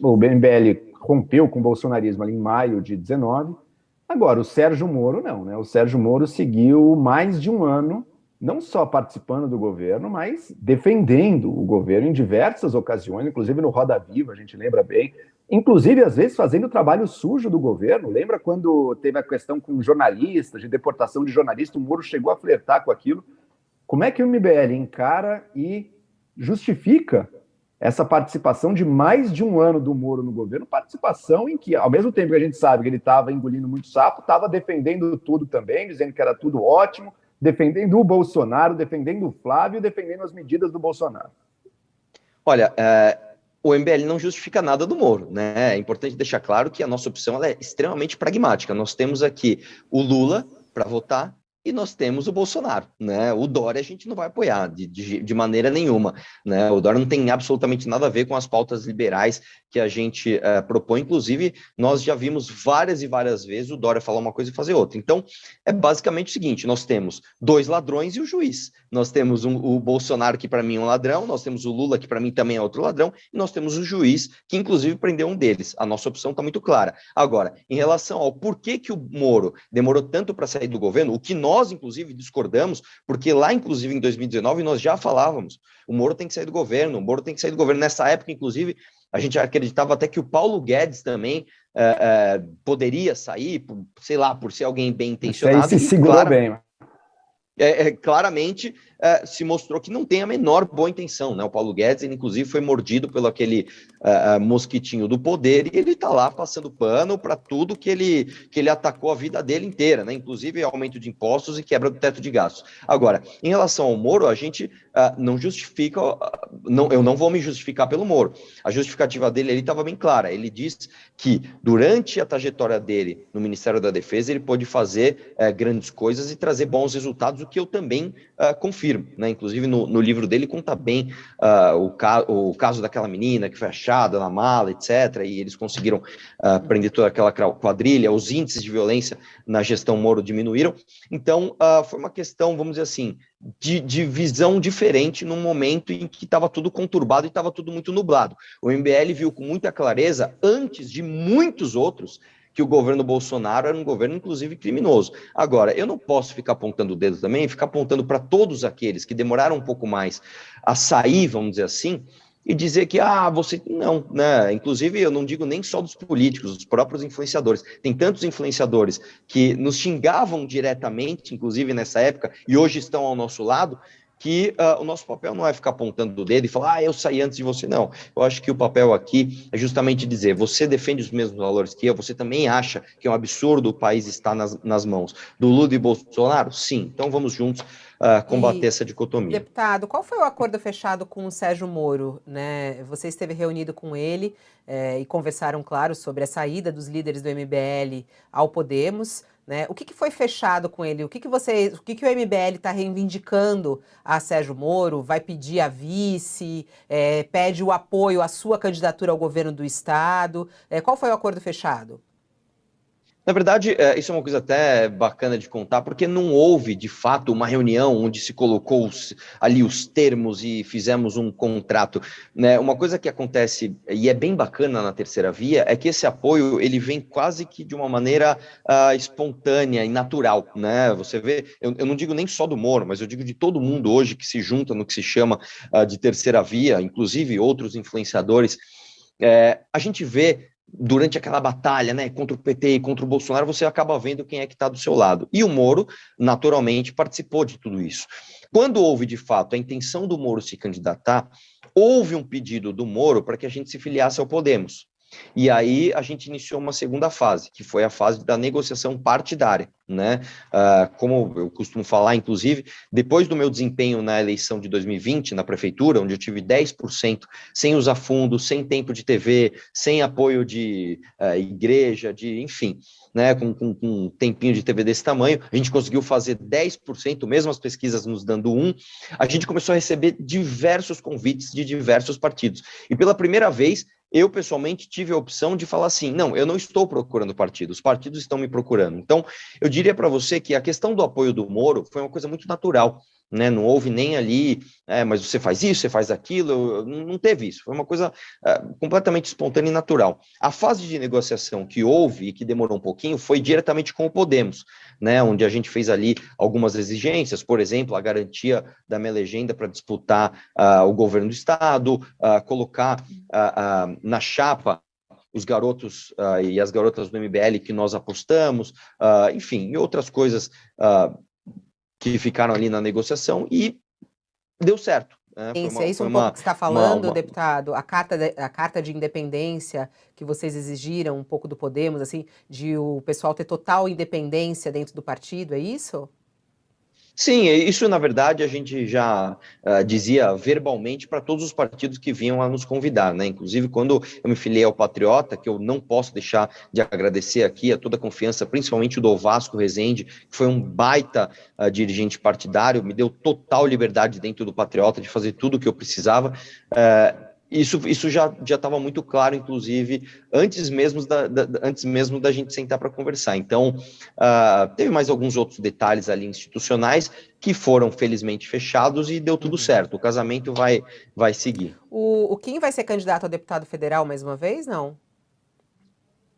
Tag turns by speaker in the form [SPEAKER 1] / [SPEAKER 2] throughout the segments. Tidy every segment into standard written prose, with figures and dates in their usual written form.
[SPEAKER 1] o MBL rompeu com o bolsonarismo ali em maio de 19. Agora, o Sérgio Moro não, né? O Sérgio Moro seguiu mais de um ano, não só participando do governo, mas defendendo o governo em diversas ocasiões, inclusive no Roda Viva, a gente lembra bem. Inclusive, às vezes, fazendo o trabalho sujo do governo. Lembra quando teve a questão com jornalistas, de deportação de jornalistas, o Moro chegou a flertar com aquilo. Como é que o MBL encara e justifica essa participação de mais de um ano do Moro no governo, participação em que, ao mesmo tempo que a gente sabe que ele estava engolindo muito sapo, estava defendendo tudo também, dizendo que era tudo ótimo, defendendo o Bolsonaro, defendendo o Flávio, defendendo as medidas do Bolsonaro.
[SPEAKER 2] Olha, o MBL não justifica nada do Moro, né? É importante deixar claro que a nossa opção ela é extremamente pragmática. Nós temos aqui o Lula para votar, e nós temos o Bolsonaro, né? O Dória a gente não vai apoiar de maneira nenhuma, né? O Dória não tem absolutamente nada a ver com as pautas liberais que a gente propõe. Inclusive, nós já vimos várias e várias vezes o Dória falar uma coisa e fazer outra. Então, é basicamente o seguinte, nós temos dois ladrões e o juiz. Nós temos o Bolsonaro, que para mim é um ladrão, nós temos o Lula, que para mim também é outro ladrão, e nós temos o juiz, que inclusive prendeu um deles. A nossa opção está muito clara. Agora, em relação ao porquê que o Moro demorou tanto para sair do governo, o que nós, inclusive, discordamos, porque lá, inclusive, em 2019, nós já falávamos, o Moro tem que sair do governo, o Moro tem que sair do governo. Nessa época, inclusive, a gente acreditava até que o Paulo Guedes também poderia sair, sei lá, por ser alguém bem intencionado.
[SPEAKER 1] Isso aí se segurou bem.
[SPEAKER 2] Claramente se mostrou que não tem a menor boa intenção, né? O Paulo Guedes, ele, inclusive, foi mordido pelo aquele mosquitinho do poder, e ele está lá passando pano para tudo que ele atacou a vida dele inteira, né? Inclusive aumento de impostos e quebra do teto de gastos. Agora, em relação ao Moro, a gente não justifica, eu não vou me justificar pelo Moro. A justificativa dele ele estava bem clara. Ele diz que durante a trajetória dele no Ministério da Defesa, ele pôde fazer grandes coisas e trazer bons resultados, o que eu também confirmo, né? Inclusive no livro dele conta bem o caso daquela menina que foi achada na mala, etc., e eles conseguiram prender toda aquela quadrilha, os índices de violência na gestão Moro diminuíram. Então, foi uma questão, vamos dizer assim, de visão diferente num momento em que estava tudo conturbado e estava tudo muito nublado. O MBL viu com muita clareza, antes de muitos outros, que o governo Bolsonaro era um governo, inclusive, criminoso. Agora, eu não posso ficar apontando o dedo também, ficar apontando para todos aqueles que demoraram um pouco mais a sair, vamos dizer assim, e dizer que, você... Não, né? Inclusive, eu não digo nem só dos políticos, dos próprios influenciadores. Tem tantos influenciadores que nos xingavam diretamente, inclusive nessa época, e hoje estão ao nosso lado, que o nosso papel não é ficar apontando o dedo e falar, eu saí antes de você, não. Eu acho que o papel aqui é justamente dizer, você defende os mesmos valores que eu, você também acha que é um absurdo o país estar nas mãos do Lula e Bolsonaro? Sim, então vamos juntos combater essa dicotomia.
[SPEAKER 3] Deputado, qual foi o acordo fechado com o Sérgio Moro, né? Você esteve reunido com ele e conversaram, claro, sobre a saída dos líderes do MBL ao Podemos, né? O que foi fechado com ele? O que o MBL está reivindicando a Sérgio Moro? Vai pedir a vice? Pede o apoio à sua candidatura ao governo do Estado? Qual foi o acordo fechado?
[SPEAKER 2] Na verdade, isso é uma coisa até bacana de contar, porque não houve, de fato, uma reunião onde se colocou ali os termos e fizemos um contrato, né? Uma coisa que acontece, e é bem bacana na Terceira Via, é que esse apoio, ele vem quase que de uma maneira espontânea e natural, né? Você vê, eu não digo nem só do Moro, mas eu digo de todo mundo hoje que se junta no que se chama de Terceira Via, inclusive outros influenciadores, a gente vê durante aquela batalha, né, contra o PT e contra o Bolsonaro, você acaba vendo quem é que está do seu lado. E o Moro, naturalmente, participou de tudo isso. Quando houve, de fato, a intenção do Moro se candidatar, houve um pedido do Moro para que a gente se filiasse ao Podemos. E aí a gente iniciou uma segunda fase, que foi a fase da negociação partidária, né? Como eu costumo falar, inclusive, depois do meu desempenho na eleição de 2020, na prefeitura, onde eu tive 10%, sem usar fundo, sem tempo de TV, sem apoio de igreja, enfim, né, com um tempinho de TV desse tamanho, a gente conseguiu fazer 10%, mesmo as pesquisas nos dando 1%, a gente começou a receber diversos convites de diversos partidos. E pela primeira vez, eu, pessoalmente, tive a opção de falar assim, não, eu não estou procurando partido, os partidos estão me procurando. Então, eu diria para você que a questão do apoio do Moro foi uma coisa muito natural. né? Não houve nem ali, mas você faz isso, você faz aquilo, não teve isso. Foi uma coisa completamente espontânea e natural. A fase de negociação que houve e que demorou um pouquinho foi diretamente com o Podemos, né? Onde a gente fez ali algumas exigências, por exemplo, a garantia da minha legenda para disputar o governo do Estado, colocar na chapa os garotos e as garotas do MBL que nós apostamos, enfim, e outras coisas que ficaram ali na negociação e deu certo.
[SPEAKER 3] É isso um pouco que você está falando, deputado? A carta de independência que vocês exigiram um pouco do Podemos, assim, de o pessoal ter total independência dentro do partido, é isso?
[SPEAKER 2] Sim, isso na verdade a gente já dizia verbalmente para todos os partidos que vinham a nos convidar, né? Inclusive quando eu me filiei ao Patriota, que eu não posso deixar de agradecer aqui a toda a confiança, principalmente do Vasco Rezende, que foi um baita dirigente partidário, me deu total liberdade dentro do Patriota de fazer tudo o que eu precisava. Isso já estava muito claro, inclusive, antes mesmo da gente sentar para conversar. Então, teve mais alguns outros detalhes ali institucionais que foram, felizmente, fechados e deu tudo certo. O casamento vai seguir.
[SPEAKER 3] O Kim vai ser candidato a deputado federal mais uma vez, não?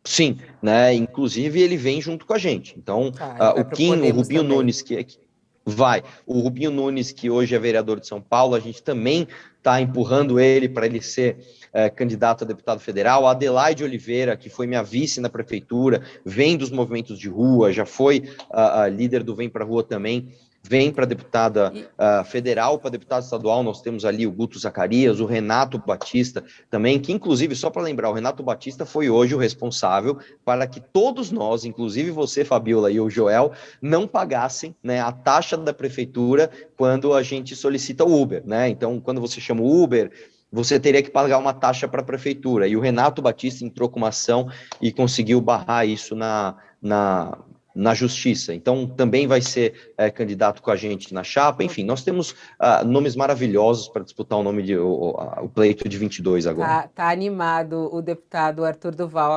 [SPEAKER 2] Sim, né? Inclusive, ele vem junto com a gente. Então, o Kim, o Rubinho também. Nunes, o Rubinho Nunes, que hoje é vereador de São Paulo, a gente também está empurrando ele para ele ser candidato a deputado federal. A Adelaide Oliveira, que foi minha vice na prefeitura, vem dos movimentos de rua, já foi a líder do Vem Pra Rua também, vem para deputada federal, para deputado estadual. Nós temos ali o Guto Zacarias, o Renato Batista também, que inclusive, só para lembrar, o Renato Batista foi hoje o responsável para que todos nós, inclusive você, Fabiola, e o Joel, não pagassem, né, a taxa da prefeitura quando a gente solicita o Uber, né? Então, quando você chama o Uber, você teria que pagar uma taxa para a prefeitura. E o Renato Batista entrou com uma ação e conseguiu barrar isso na justiça. Então, também vai ser candidato com a gente na chapa. Enfim, nós temos nomes maravilhosos para disputar o pleito de 22 agora.
[SPEAKER 3] Tá animado o deputado Arthur Duval.